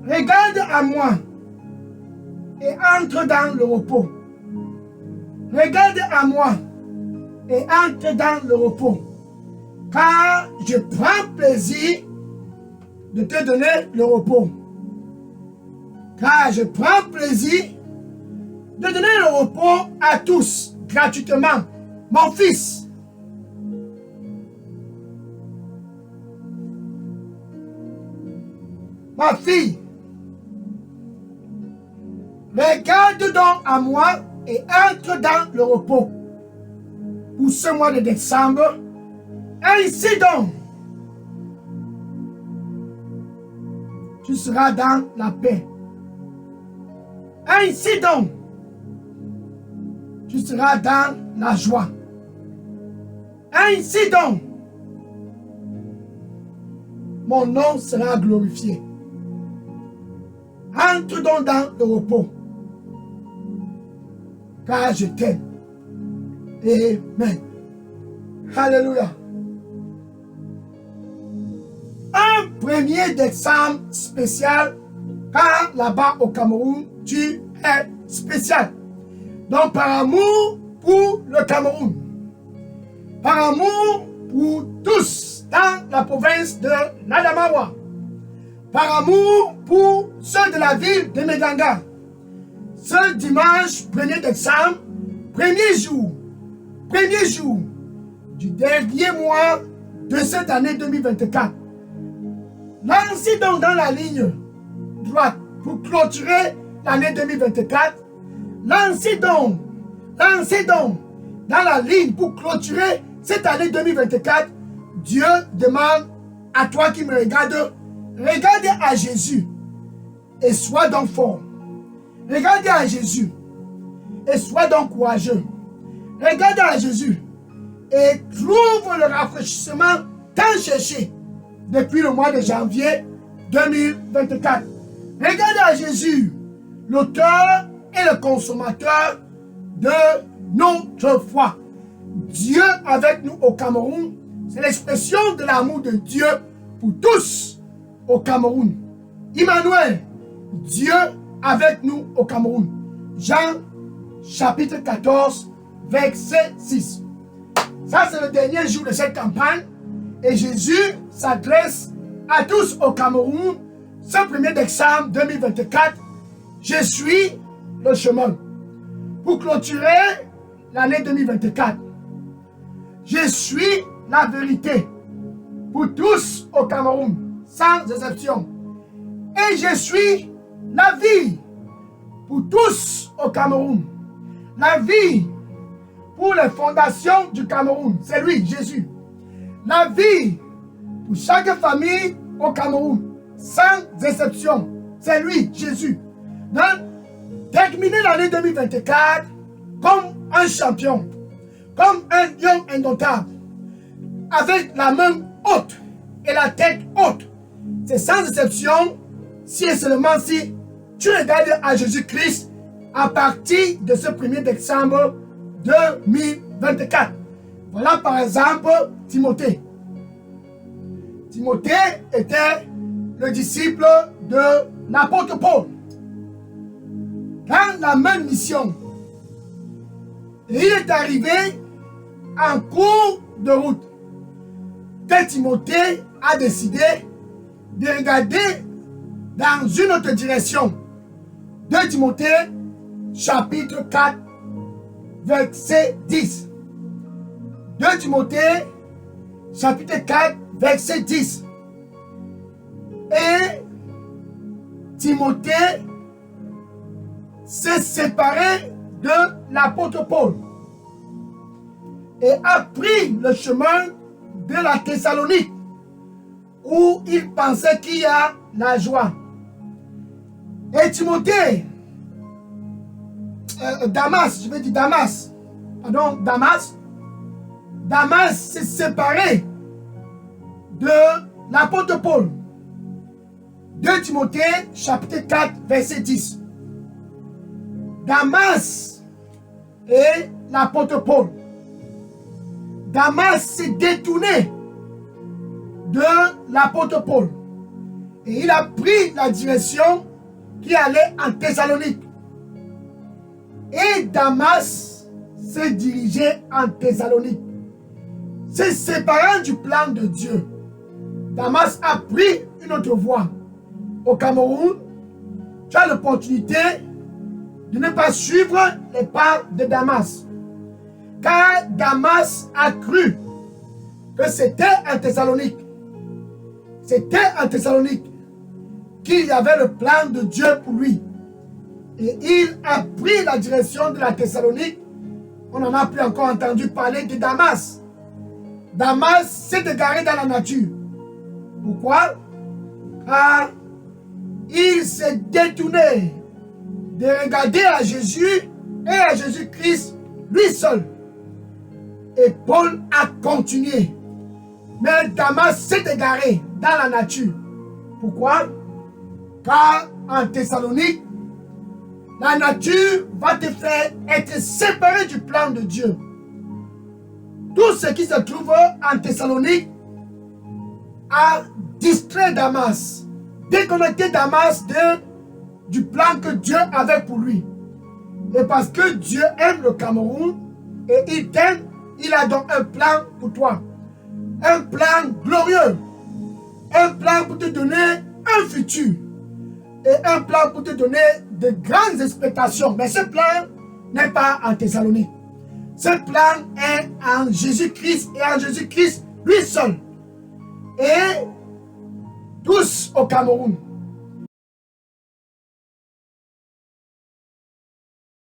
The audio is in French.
regarde à moi et entre dans le repos. Regarde à moi et entre dans le repos. Car je prends plaisir de te donner le repos. Car je prends plaisir de donner le repos à tous, gratuitement. Mon fils, ma fille, regarde donc à moi et entre dans le repos pour ce mois de décembre. Ainsi donc, tu seras dans la paix. Ainsi donc, tu seras dans la joie. Ainsi donc, mon nom sera glorifié. Entre donc dans le repos, car je t'aime. Amen. Alléluia. Un 1er décembre spécial, car là-bas au Cameroun, tu es spécial. Donc par amour pour le Cameroun, par amour pour tous dans la province de l'Adamawa, par amour pour ceux de la ville de Meganga, ce dimanche 1er décembre, premier jour du dernier mois de cette année 2024. Lancez donc dans la ligne droite pour clôturer l'année 2024. Lancez donc dans la ligne pour clôturer cette année 2024. Dieu demande à toi qui me regarde, regarde à Jésus et sois donc fort. Regarde à Jésus et sois donc courageux. Regarde à Jésus et trouve le rafraîchissement tant cherché depuis le mois de janvier 2024. Regarde à Jésus, l'auteur et le consommateur de notre foi. Dieu avec nous au Cameroun, c'est l'expression de l'amour de Dieu pour tous au Cameroun. Emmanuel, Dieu avec nous au Cameroun. Jean chapitre 14, verset 6. Ça, c'est le dernier jour de cette campagne. Et Jésus s'adresse à tous au Cameroun ce 1er décembre 2024. Je suis le chemin. Pour clôturer l'année 2024. Je suis la vérité pour tous au Cameroun, sans exception. Et je suis la vie pour tous au Cameroun. La vie pour les fondations du Cameroun, c'est lui, Jésus. La vie pour chaque famille au Cameroun, sans exception, c'est lui, Jésus. Donc, terminer l'année 2024 comme un champion, comme un lion indomptable, avec la main haute et la tête haute. C'est sans exception, si et seulement si tu regardes à Jésus-Christ à partir de ce 1er décembre 2024. Voilà par exemple Timothée. Timothée était le disciple de l'apôtre Paul. Dans la même mission, il est arrivé en cours de route que Timothée a décidé de regarder dans une autre direction. 2 Timothée, chapitre 4, verset 10. 2 Timothée, chapitre 4, verset 10. Et Timothée s'est séparé de l'apôtre Paul et a pris le chemin de la Thessalonique où il pensait qu'il y a la joie. Et Timothée, Damas s'est séparé de l'apôtre Paul. 2 Timothée, chapitre 4, verset 10. Damas et l'apôtre Paul. Damas s'est détourné de l'apôtre Paul Et il a pris la direction qui allait en Thessalonique. Et Damas s'est dirigé en Thessalonique. Se séparant du plan de Dieu, Damas a pris une autre voie. Au Cameroun, tu as l'opportunité de ne pas suivre les pas de Damas. Car Damas a cru que c'était en Thessalonique. C'était en Thessalonique qu'il y avait le plan de Dieu pour lui. Et il a pris la direction de la Thessalonique. On n'en a plus encore entendu parler de Damas. Damas s'est égaré dans la nature. Pourquoi? Car il s'est détourné de regarder à Jésus et à Jésus-Christ lui seul. Et Paul a continué. Mais Damas s'est égaré dans la nature. Pourquoi? Car en Thessalonique, la nature va te faire être séparé du plan de Dieu. Tout ce qui se trouve en Thessalonique a distrait Damas, déconnecté Damas du plan que Dieu avait pour lui. Et parce que Dieu aime le Cameroun et il t'aime, il a donc un plan pour toi. Un plan glorieux. Un plan pour te donner un futur. Et un plan pour te donner de grandes expectations. Mais ce plan n'est pas en Thessalonique. Ce plan est en Jésus-Christ et en Jésus-Christ lui seul. Et tous au Cameroun.